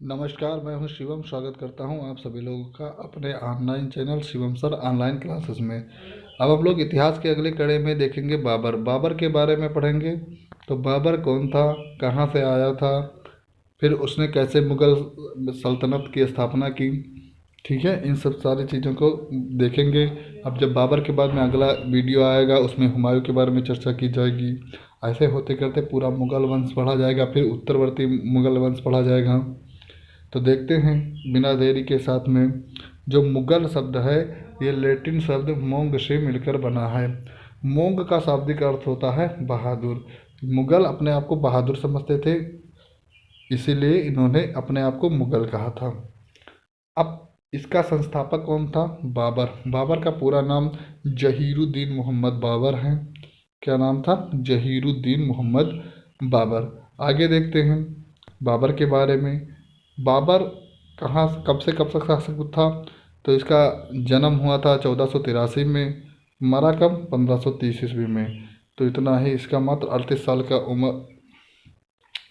नमस्कार, मैं हूं शिवम। स्वागत करता हूं आप सभी लोगों का अपने online channel Shivam sir online classes में। अब हम लोग इतिहास के अगले कड़ी में देखेंगे बाबर। बाबर के बारे में पढ़ेंगे। तो बाबर कौन था, कहां से आया था, फिर उसने कैसे मुगल सल्तनत की स्थापना की। ठीक है, इन सब सारी चीज़ों को देखेंगे। अब जब बाबर के बाद में अगला वीडियो आएगा उसमें हुमायूं के बारे में चर्चा की जाएगी। ऐसे होते करते पूरा मुगल वंश पढ़ा जाएगा, फिर उत्तरवर्ती मुगल वंश पढ़ा जाएगा। तो देखते हैं बिना देरी के साथ में। जो मुगल शब्द है ये लैटिन शब्द मोंग से मिलकर बना है। मोंग का शाब्दिक अर्थ होता है बहादुर। मुगल अपने आप को बहादुर समझते थे, इसीलिए इन्होंने अपने आप को मुगल कहा था। अब इसका संस्थापक कौन था? बाबर। बाबर का पूरा नाम जहीरुद्दीन मोहम्मद बाबर है। क्या नाम था? जहीरुद्दीन मोहम्मद बाबर। आगे देखते हैं बाबर के बारे में। बाबर कहाँ कब से शासक था? तो इसका जन्म हुआ था 1483 में। मरा कब? 1530 ईस्वी में। तो इतना ही, इसका मात्र 38 साल का उम्र,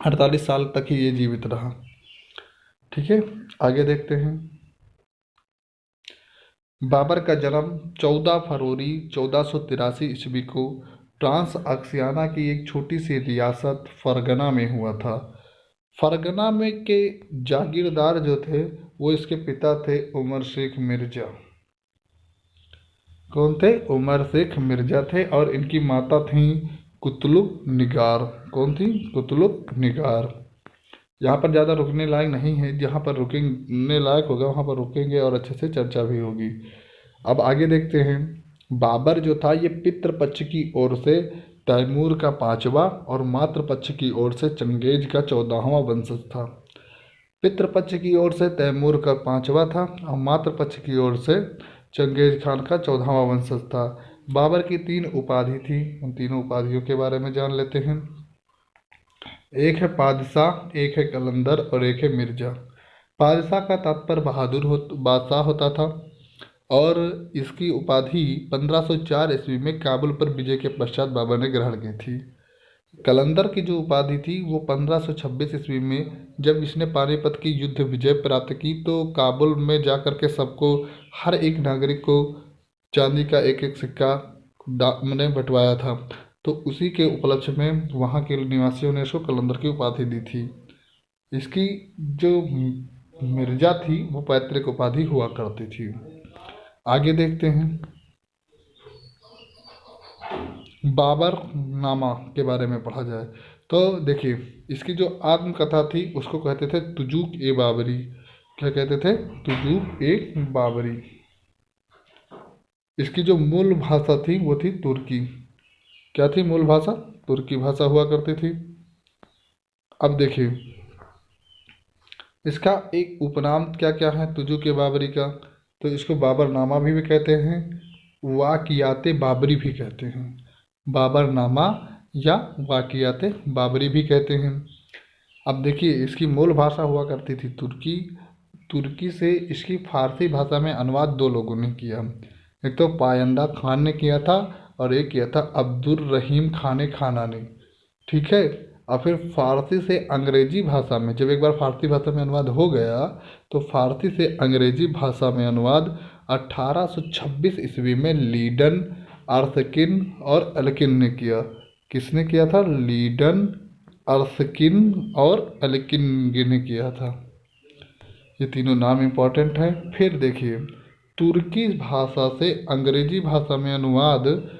48 साल तक ही ये जीवित रहा। ठीक है, आगे देखते हैं। बाबर का जन्म 14 फरवरी 1483 ईस्वी को ट्रांस अक्सियाना की एक छोटी सी रियासत फरगना में हुआ था। फरगना में के जागीरदार जो थे वो इसके पिता थे उमर शेख मिर्जा। कौन थे? उमर शेख मिर्जा थे। और इनकी माता थी कुतुब निगार। कौन थी? कुतुब निगार। यहाँ पर ज़्यादा रुकने लायक नहीं है, जहाँ पर रुकने लायक होगा वहाँ पर रुकेंगे और अच्छे से चर्चा भी होगी। अब आगे देखते हैं। बाबर जो था ये पितृपक्ष की ओर से तैमूर का 5वां और मातृपक्ष की ओर से चंगेज का 14वां वंशज था। पितृपक्ष की ओर से तैमूर का 5वां था और मातृपक्ष की ओर से चंगेज खान का 14वां वंशज था। बाबर की 3 उपाधि थी, उन तीनों उपाधियों के बारे में जान लेते हैं। एक है पादशाह, एक है कलंदर और एक है मिर्जा। पादशाह का तात्पर्य बहादुर बादशाह होता था। और इसकी उपाधि 1504 ईस्वी में काबुल पर विजय के पश्चात बाबर ने ग्रहण की थी। कलंदर की जो उपाधि थी वो 1526 ईस्वी में जब इसने पानीपत की युद्ध विजय प्राप्त की तो काबुल में जा कर के सबको, हर एक नागरिक को चांदी का एक एक सिक्का मैंने बंटवाया था। तो उसी के उपलक्ष्य में वहाँ के निवासियों ने इसको कलंदर की उपाधि दी थी। इसकी जो मिर्जा थी वो पैतृक उपाधि हुआ करती थी। आगे देखते हैं। बाबर नामा के बारे में पढ़ा जाए तो देखिए, इसकी जो आत्मकथा थी उसको कहते थे तुजूक ए बाबरी। क्या कहते थे? तुजूक ए बाबरी। इसकी जो मूल भाषा थी वो थी तुर्की। क्या थी मूल भाषा? तुर्की भाषा हुआ करती थी। अब देखिए, इसका एक उपनाम क्या क्या है तुजूक ए बाबरी का? तो इसको बाबरनामा भी कहते हैं, वाकियाते बाबरी भी कहते हैं। बाबरनामा या वाकियाते बाबरी भी कहते हैं। अब देखिए, इसकी मूल भाषा हुआ करती थी तुर्की। तुर्की से इसकी फारसी भाषा में अनुवाद 2 लोगों ने किया। एक तो पायंदा खान ने किया था और एक किया था अब्दुल रहीम खान खाना ने। ठीक है। और फिर फारसी से अंग्रेजी भाषा में, जब एक बार फारसी भाषा में अनुवाद हो गया तो फारसी से अंग्रेजी भाषा में अनुवाद 1826 ईस्वी में लीडन, आर्सकिन और एल्किन ने किया। किसने किया था? लीडन, अर्सकिन और एल्किन ने किया था। ये तीनों नाम इम्पोर्टेंट हैं। फिर देखिए, तुर्की भाषा से अंग्रेजी भाषा में अनुवाद,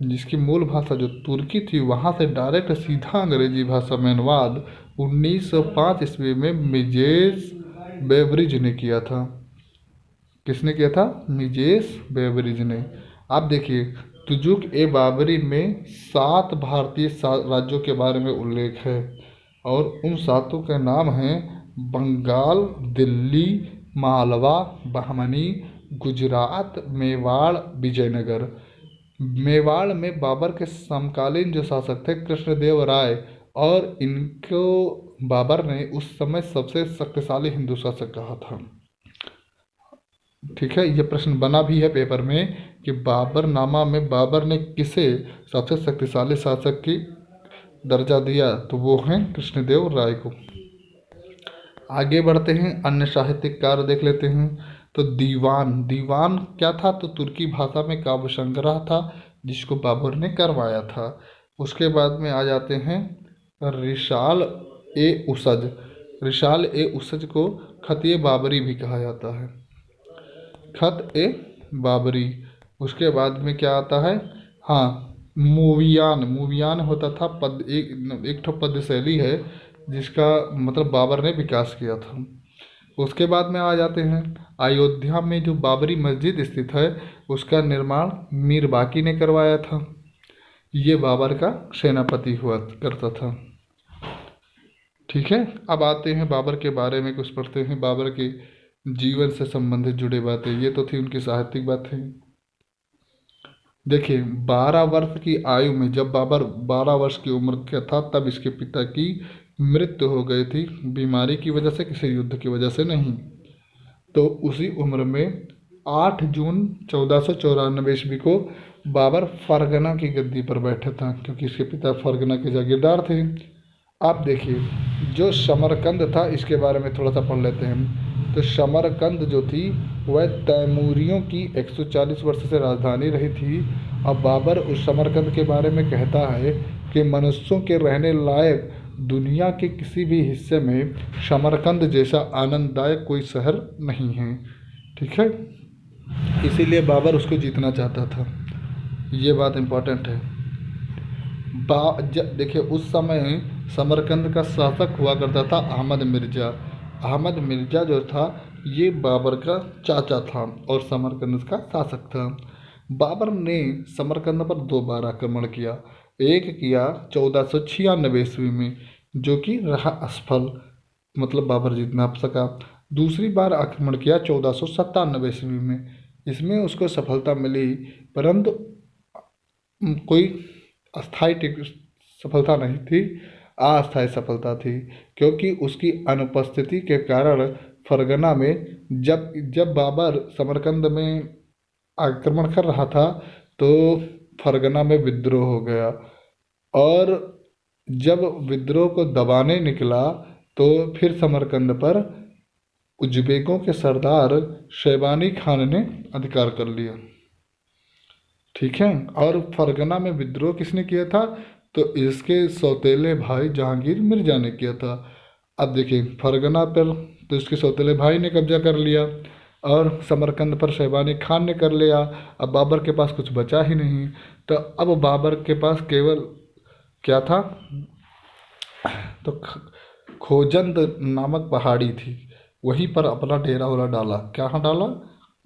जिसकी मूल भाषा जो तुर्की थी वहाँ से डायरेक्ट सीधा अंग्रेजी भाषा में अनुवाद 1905 ईस्वी में मिजेस बेवरिज ने किया था। किसने किया था? मिजेस बेवरिज ने। आप देखिए, तुजुक ए बाबरी में 7 भारतीय राज्यों के बारे में उल्लेख है और उन 7 के नाम हैं बंगाल, दिल्ली, मालवा, बहमनी, गुजरात, मेवाड़, विजयनगर। मेवाड़ में बाबर के समकालीन जो शासक थे कृष्णदेव राय, और इनको बाबर ने उस समय सबसे शक्तिशाली हिंदू शासक कहा था। ठीक है, ये प्रश्न बना भी है पेपर में कि बाबरनामा में बाबर ने किसे सबसे शक्तिशाली शासक की दर्जा दिया, तो वो हैं कृष्णदेव राय को। आगे बढ़ते हैं, अन्य साहित्यिक कार्य देख लेते हैं। तो दीवान, दीवान क्या था, तो तुर्की भाषा में काव्य संग्रह था जिसको बाबर ने करवाया था। उसके बाद में आ जाते हैं रिसाल ए उसज। रिसाल ए उसज को खत ए बाबरी भी कहा जाता है, खत ए बाबरी। उसके बाद में क्या आता है, हाँ, मूवियान, मूवियान होता था पद, एक ठो पद्य शैली है जिसका मतलब बाबर ने विकास किया था। उसके बाद में आ जाते हैं अयोध्या में जो बाबरी मस्जिद स्थित है उसका निर्माण मीर बाकी ने करवाया था। ये बाबर का सेनापति हुआ करता था। ठीक है, अब आते हैं बाबर के बारे में कुछ पढ़ते हैं, बाबर के जीवन से संबंधित जुड़े बातें। ये तो थी उनकी साहित्यिक बातें। देखिए, 12 वर्ष की आयु में, जब बाबर 12 वर्ष की उम्र का था तब इसके पिता की मृत्यु हो गई थी, बीमारी की वजह से, किसी युद्ध की वजह से नहीं। तो उसी उम्र में 8 जून 1494 ईस्वी को बाबर फरगना की गद्दी पर बैठा था, क्योंकि इसके पिता फरगना के जागीरदार थे। आप देखिए, जो समरकंद था इसके बारे में थोड़ा सा पढ़ लेते हैं हम। तो समरकंद जो थी वह तैमूरियों की 140 वर्ष से राजधानी रही थी। अब बाबर उस समरकंद के बारे में कहता है कि मनुष्यों के रहने लायक दुनिया के किसी भी हिस्से में समरकंद जैसा आनंददायक कोई शहर नहीं है। ठीक है, इसीलिए बाबर उसको जीतना चाहता था। ये बात इम्पोर्टेंट है। देखिए, उस समय समरकंद का शासक हुआ करता था अहमद मिर्ज़ा। अहमद मिर्ज़ा जो था ये बाबर का चाचा था और समरकंद का शासक था। बाबर ने समरकंद पर 2 बार आक्रमण किया। एक किया 1496 ईस्वी में, जो कि रहा असफल, मतलब बाबर जीत ना सका। दूसरी बार आक्रमण किया 1497 ईस्वी में, इसमें उसको सफलता मिली, परंतु कोई अस्थायी सफलता नहीं थी, अस्थायी सफलता थी, क्योंकि उसकी अनुपस्थिति के कारण फरगना में, जब जब बाबर समरकंद में आक्रमण कर रहा था तो फरगना में विद्रोह हो गया, और जब विद्रोह को दबाने निकला तो फिर समरकंद पर उज्बेकों के सरदार शैबानी खान ने अधिकार कर लिया। ठीक है, और फरगना में विद्रोह किसने किया था, तो इसके सौतेले भाई जहांगीर मिर्जा ने किया था। अब देखिए, फरगना पर तो इसके सौतेले भाई ने कब्जा कर लिया और समरकंद पर शैबानी खान ने कर लिया। अब बाबर के पास कुछ बचा ही नहीं। तो अब बाबर के पास केवल क्या था, तो खोजंद नामक पहाड़ी थी, वहीं पर अपना डेरा वोरा डाला। कहाँ डाला,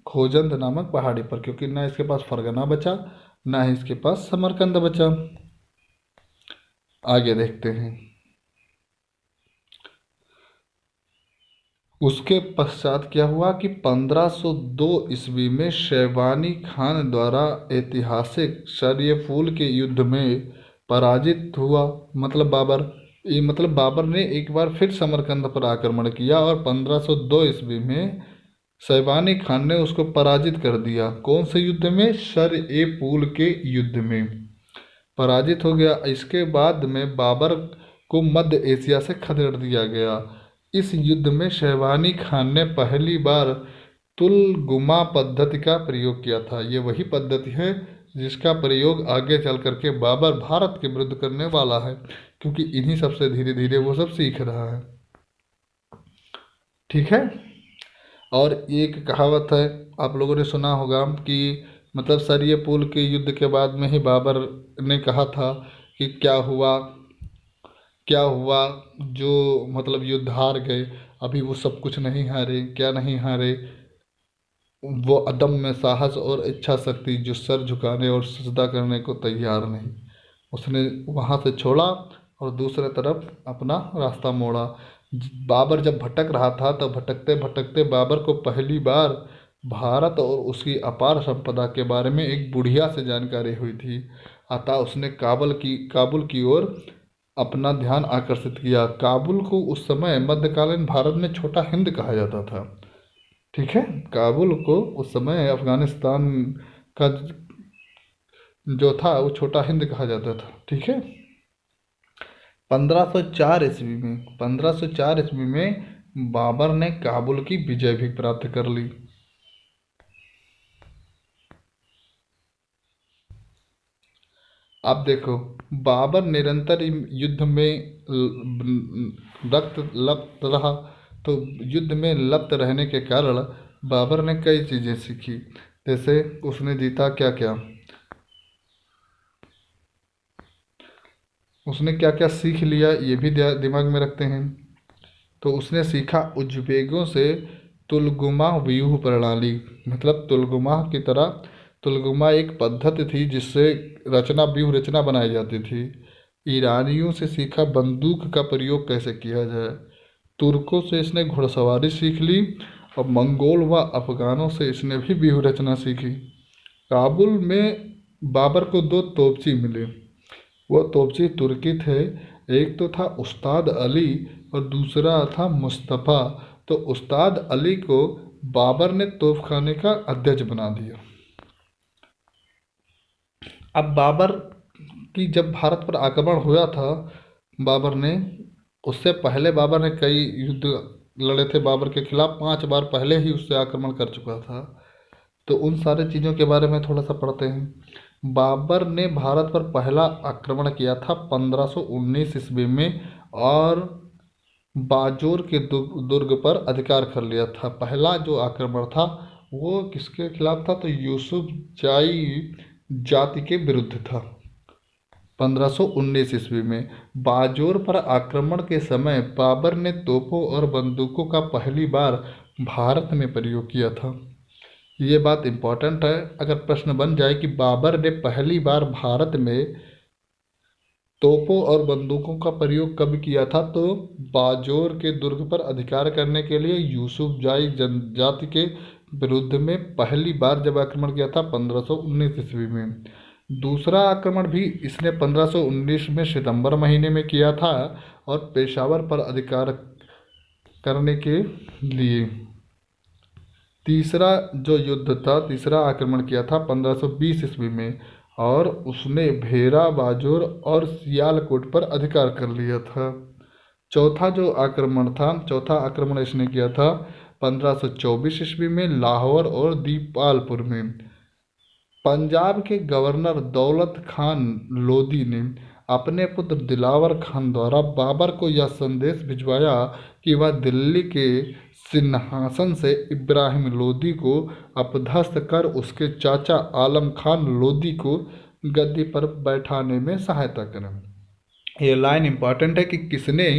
खोजंद नामक पहाड़ी पर, क्योंकि ना इसके पास फरगना बचा ना ही इसके पास समरकंद बचा। आगे देखते हैं। उसके पश्चात क्या हुआ कि 1502 ईस्वी में शैबानी खान द्वारा ऐतिहासिक शरयफूल के युद्ध में पराजित हुआ। मतलब बाबर ने एक बार फिर समरकंद पर आक्रमण किया और 1502 ईस्वी में शैबानी खान ने उसको पराजित कर दिया। कौन से युद्ध में, शर-ए-पूल के युद्ध में पराजित हो गया। इसके बाद में बाबर को मध्य एशिया से खदेड़ दिया गया। इस युद्ध में शैबानी खान ने पहली बार तुलगुमा पद्धति का प्रयोग किया था। ये वही पद्धति है जिसका प्रयोग आगे चल करके बाबर भारत के विरुद्ध करने वाला है, क्योंकि इन्हीं सबसे धीरे धीरे वो सब सीख रहा है। ठीक है, और एक कहावत है, आप लोगों ने सुना होगा कि मतलब सरिये पुल के युद्ध के बाद में ही बाबर ने कहा था कि क्या हुआ, जो मतलब युद्ध हार गए, अभी वो सब कुछ नहीं हारे। क्या नहीं हारे, वो अदम्य साहस और इच्छा शक्ति जो सर झुकाने और सजदा करने को तैयार नहीं। उसने वहाँ से छोड़ा और दूसरे तरफ अपना रास्ता मोड़ा। बाबर जब भटक रहा था तब भटकते भटकते बाबर को पहली बार भारत और उसकी अपार संपदा के बारे में एक बुढ़िया से जानकारी हुई थी। अतः उसने काबुल की ओर अपना ध्यान आकर्षित किया। काबुल को उस समय मध्यकालीन भारत में छोटा हिंद कहा जाता था। ठीक है, काबुल को उस समय अफगानिस्तान का जो था वो छोटा हिंद कहा जाता था। ठीक है, 1504 ईस्वी में बाबर ने काबुल की विजय भी प्राप्त कर ली। अब देखो, बाबर निरंतर युद्ध में रक्त लप्त रहा। तो युद्ध में लप्त रहने के कारण बाबर ने कई चीज़ें सीखी। जैसे उसने जीता क्या क्या, उसने क्या क्या सीख लिया, ये भी दिमाग में रखते हैं। तो उसने सीखा उज्बेकों से तुलगुमा व्यूह प्रणाली, मतलब तुलगुमा की तरह। तुलगुमा एक पद्धति थी जिससे रचना व्यूह रचना बनाई जाती थी। ईरानियों से सीखा बंदूक का प्रयोग कैसे किया जाए। तुर्कों से इसने घुड़सवारी सीख ली। और मंगोल व अफगानों से इसने भी व्यूह रचना सीखी। काबुल में बाबर को दो तोपची मिले। वो तोपची तुर्की थे। एक तो था उस्ताद अली और दूसरा था मुस्तफ़ा। तो उस्ताद अली को बाबर ने तोपखाने का अध्यक्ष बना दिया। अब बाबर की जब भारत पर आक्रमण हुआ था, बाबर ने, उससे पहले बाबर ने कई युद्ध लड़े थे बाबर के खिलाफ, 5 बार पहले ही उससे आक्रमण कर चुका था। तो उन सारे चीज़ों के बारे में थोड़ा सा पढ़ते हैं। बाबर ने भारत पर पहला आक्रमण किया था 1519 ईस्वी में, और बाजोर के दुर्ग पर अधिकार कर लिया था। पहला जो आक्रमण था वो किसके खिलाफ था, तो यूसुफ जाई जाति के विरुद्ध था 1519 ईस्वी में। बाजोर पर आक्रमण के समय बाबर ने तोपों और बंदूकों का पहली बार भारत में प्रयोग किया था। ये बात इम्पोर्टेंट है, अगर प्रश्न बन जाए कि बाबर ने पहली बार भारत में तोपों और बंदूकों का प्रयोग कब किया था, तो बाजोर के दुर्ग पर अधिकार करने के लिए यूसुफजाई जनजाति के विरुद्ध में पहली बार जब आक्रमण किया था 1519 ईस्वी में। दूसरा आक्रमण भी इसने 1519 में सितंबर महीने में किया था, और पेशावर पर अधिकार करने के लिए। तीसरा जो युद्ध था, तीसरा आक्रमण किया था 1520 ईस्वी में, और उसने भेरा बाजोर और सियालकोट पर अधिकार कर लिया था। चौथा जो आक्रमण था, चौथा आक्रमण इसने किया था 1524 ईस्वी में लाहौर और दीपालपुर में। पंजाब के गवर्नर दौलत खान लोधी ने अपने पुत्र दिलावर खान द्वारा बाबर को यह संदेश भिजवाया कि वह दिल्ली के सिंहासन से इब्राहिम लोदी को अपदस्थ कर उसके चाचा आलम खान लोदी को गद्दी पर बैठाने में सहायता करें। ये लाइन इम्पॉर्टेंट है कि किसने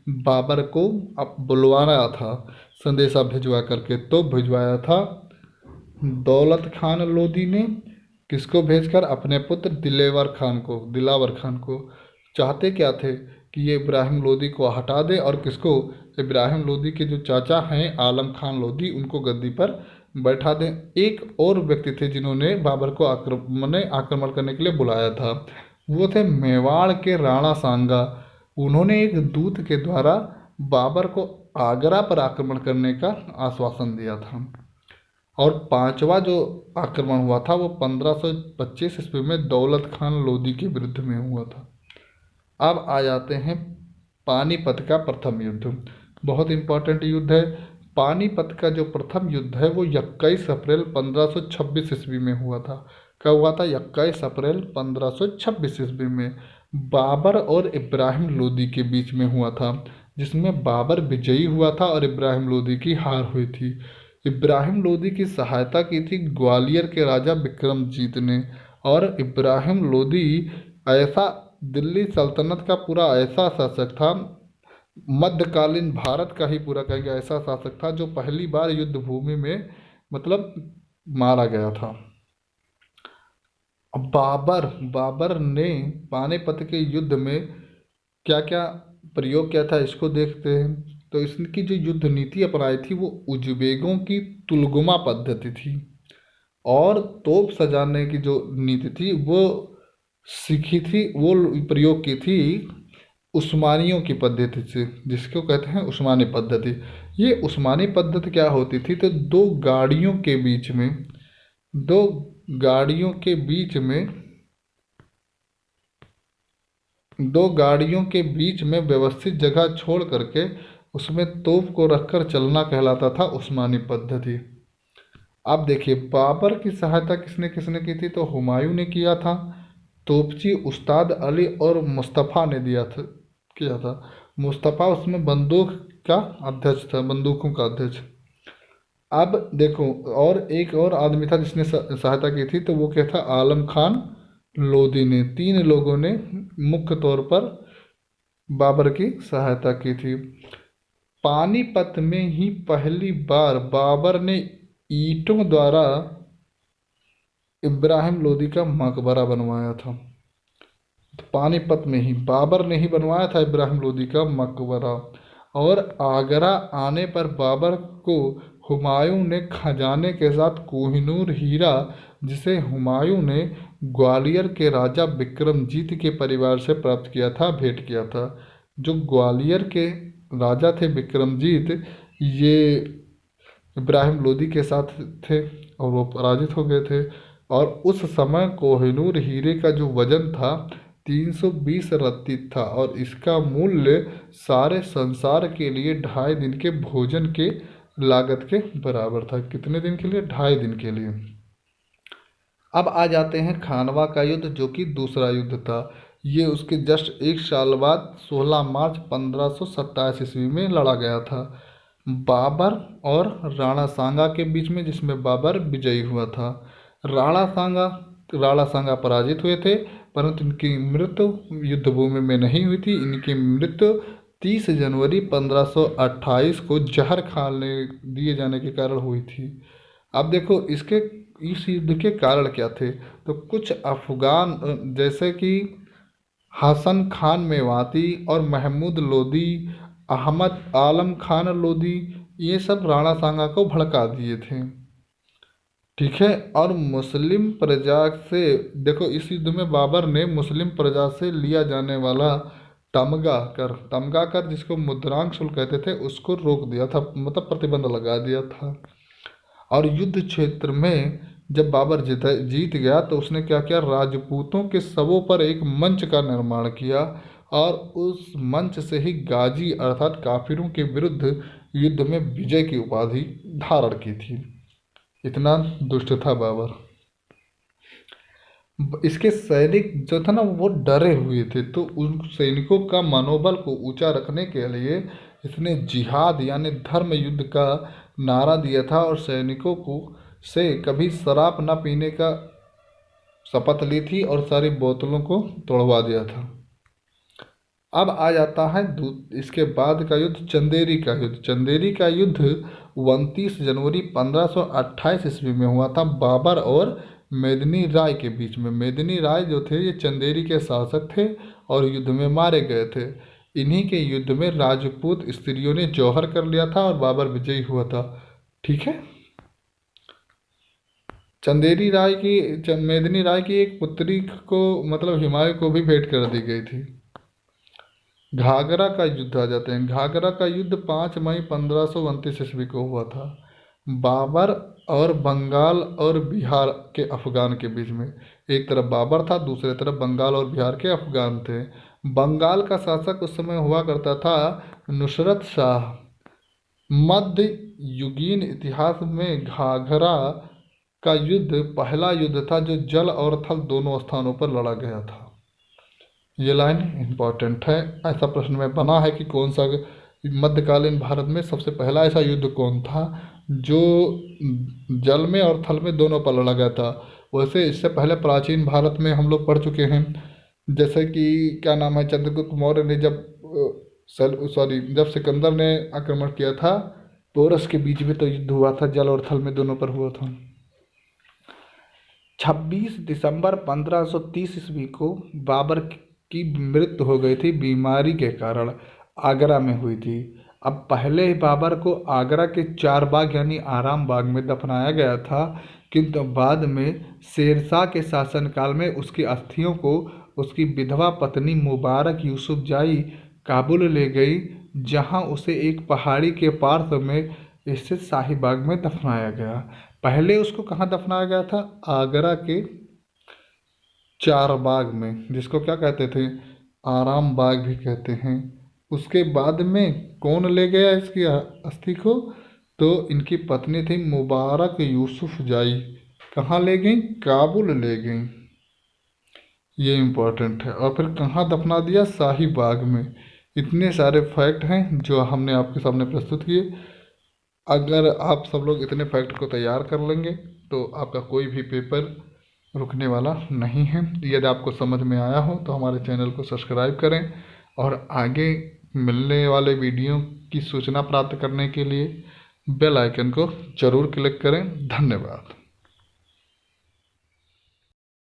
बाबर को अब बुलवाया था, संदेशा भिजवा करके, तो भिजवाया था दौलत खान लोदी ने। किसको भेजकर, अपने पुत्र दिलावर खान को। चाहते क्या थे कि ये इब्राहिम लोदी को हटा दे, और किसको, इब्राहिम लोदी के जो चाचा हैं आलम खान लोदी, उनको गद्दी पर बैठा दें। एक और व्यक्ति थे जिन्होंने बाबर को आक्रमण करने के लिए बुलाया था, वो थे मेवाड़ के राणा सांगा। उन्होंने एक दूत के द्वारा बाबर को आगरा पर आक्रमण करने का आश्वासन दिया था। और पांचवा जो आक्रमण हुआ था वो 1525 ईस्वी में दौलत खान लोदी के विरुद्ध में हुआ था। अब आ जाते हैं पानीपत का प्रथम युद्ध। बहुत इम्पोर्टेंट युद्ध है। पानीपत का जो प्रथम युद्ध है वो 21 अप्रैल 1526 ईस्वी में हुआ था। कब हुआ था, 21 अप्रैल 1526 ईस्वी में। बाबर और इब्राहिम लोदी के बीच में हुआ था, जिसमें बाबर विजयी हुआ था और इब्राहिम लोदी की हार हुई थी। इब्राहिम लोदी की सहायता की थी ग्वालियर के राजा विक्रमजीत ने। और इब्राहिम लोदी ऐसा दिल्ली सल्तनत का पूरा ऐसा शासक था, मध्यकालीन भारत का ही पूरा कहेंगे ऐसा शासक था, जो पहली बार युद्ध भूमि में मतलब मारा गया था। अब बाबर ने पानीपत के युद्ध में क्या क्या प्रयोग किया था, इसको देखते हैं। तो इसकी जो युद्ध नीति अपनाई थी वो उज्बेकों की तुलगुमा पद्धति थी, और तोप सजाने की जो नीति थी वो सीखी थी, वो प्रयोग की थी उस्मानियों की पद्धति से, जिसको कहते हैं उस्मानी पद्धति। ये उस्मानी पद्धति क्या होती थी, तो दो गाड़ियों के बीच में व्यवस्थित जगह छोड़ करके उसमें तोप को रखकर चलना कहलाता था उस्मानी पद्धति। अब देखिए बाबर की सहायता किसने किसने की थी, तो हुमायूं ने किया था, तोपची उस्ताद अली और मुस्तफ़ा ने दिया था किया था। मुस्तफ़ा उसमें बंदूक का अध्यक्ष था, बंदूकों का अध्यक्ष। अब देखो और एक और आदमी था जिसने सहायता की थी, तो वो क्या था, आलम खान लोधी ने। तीन लोगों ने मुख्य तौर पर बाबर की सहायता की थी। पानीपत में ही पहली बार बाबर ने ईंटों द्वारा इब्राहिम लोदी का मकबरा बनवाया था। तो पानीपत में ही बाबर ने ही बनवाया था इब्राहिम लोदी का मकबरा। और आगरा आने पर बाबर को हुमायूं ने खजाने के साथ कोहिनूर हीरा, जिसे हुमायूं ने ग्वालियर के राजा विक्रमजीत के परिवार से प्राप्त किया था, भेंट किया था। जो ग्वालियर के राजा थे विक्रमजीत, ये इब्राहिम लोदी के साथ थे और वो पराजित हो गए थे। और उस समय कोहिनूर हीरे का जो वजन था 320 रत्ती था, और इसका मूल्य सारे संसार के लिए 2.5 दिन के भोजन के लागत के बराबर था। कितने दिन के लिए, 2.5 दिन के लिए। अब आ जाते हैं खानवा का युद्ध, जो कि दूसरा युद्ध था। ये उसके जस्ट एक साल बाद 16 मार्च 1527 ईस्वी में लड़ा गया था, बाबर और राणा सांगा के बीच में, जिसमें बाबर विजयी हुआ था। राणा सांगा राणा सांगा पराजित हुए थे, परंतु इनकी मृत्यु युद्धभूमि में नहीं हुई थी। इनकी मृत्यु 30 जनवरी 1528 को जहर खाने दिए जाने के कारण हुई थी। अब देखो इस युद्ध के कारण क्या थे, तो कुछ अफगान जैसे कि हसन खान मेवाती और महमूद लोदी, अहमद आलम खान लोदी, ये सब राणा सांगा को भड़का दिए थे। ठीक है। और मुस्लिम प्रजा से, देखो इस युद्ध में बाबर ने मुस्लिम प्रजा से लिया जाने वाला तमगा कर जिसको मुद्रांक शुल्क कहते थे, उसको रोक दिया था, मतलब प्रतिबंध लगा दिया था। और युद्ध क्षेत्र में जब बाबर जीत गया तो उसने क्या किया, राजपूतों के शवों पर एक मंच का निर्माण किया, और उस मंच से ही गाजी अर्थात काफिरों के विरुद्ध युद्ध में विजय की उपाधि धारण की थी। इतना दुष्ट था बाबर। इसके सैनिक जो था ना, वो डरे हुए थे, तो उन सैनिकों का मनोबल को ऊंचा रखने के लिए इसने जिहाद यानी धर्म युद्ध का नारा दिया था, और सैनिकों को से कभी शराब न पीने का शपथ ली थी, और सारी बोतलों को तोड़वा दिया था। अब आ जाता है इसके बाद का युद्ध, चंदेरी का युद्ध। चंदेरी का युद्ध 29 जनवरी 1528 ईस्वी में हुआ था, बाबर और मेदिनी राय के बीच में। मेदिनी राय जो थे ये चंदेरी के शासक थे और युद्ध में मारे गए थे। इन्हीं के युद्ध में राजपूत स्त्रियों ने जौहर कर लिया था और बाबर विजयी हुआ था। ठीक है। मेदिनी राय की एक पुत्री को, मतलब हुमायूं को भी भेंट कर दी गई थी। घाघरा का युद्ध आ जाते हैं। घाघरा का युद्ध 5 मई 1529 ईस्वी को हुआ था, बाबर और बंगाल और बिहार के अफगान के बीच में। एक तरफ बाबर था, दूसरे तरफ बंगाल और बिहार के अफगान थे। बंगाल का शासक उस समय हुआ करता था नुसरत शाह। मध्य युगीन इतिहास में घाघरा का युद्ध पहला युद्ध था जो जल और थल दोनों स्थानों पर लड़ा गया था। ये लाइन इम्पॉर्टेंट है। ऐसा प्रश्न में बना है कि कौन सा मध्यकालीन भारत में सबसे पहला ऐसा युद्ध कौन था जो जल में और थल में दोनों पर लड़ा गया था। वैसे इससे पहले प्राचीन भारत में हम लोग पढ़ चुके हैं, जैसे कि क्या नाम है, चंद्रगुप्त मौर्य ने जब सिकंदर ने आक्रमण किया था, पोरस के बीच में तो युद्ध हुआ था, जल और थल में दोनों पर हुआ था। 26 दिसंबर 1530 ईस्वी को बाबर की मृत्यु हो गई थी, बीमारी के कारण आगरा में हुई थी। अब पहले बाबर को आगरा के चार बाग यानी आराम बाग में दफनाया गया था, किंतु बाद में शेरशाह के शासनकाल में उसकी अस्थियों को उसकी विधवा पत्नी मुबारक यूसुफजाई काबुल ले गई, जहां उसे एक पहाड़ी के पार्श्व में स्थित शाही बाग में दफनाया गया। पहले उसको कहाँ दफनाया गया था, आगरा के चार बाग में, जिसको क्या कहते थे, आराम बाग भी कहते हैं। उसके बाद में कौन ले गया इसकी अस्थि को? तो इनकी पत्नी थी मुबारक यूसुफ जाई, कहाँ ले गई? काबुल ले गई। ये इम्पोर्टेंट है। और फिर कहाँ दफना दिया? शाही बाग में। इतने सारे फैक्ट हैं जो हमने आपके सामने प्रस्तुत किए। अगर आप सब लोग इतने फैक्ट को तैयार कर लेंगे तो आपका कोई भी पेपर रुकने वाला नहीं है। यदि आपको समझ में आया हो तो हमारे चैनल को सब्सक्राइब करें और आगे मिलने वाले वीडियो की सूचना प्राप्त करने के लिए बेल आइकन को ज़रूर क्लिक करें। धन्यवाद।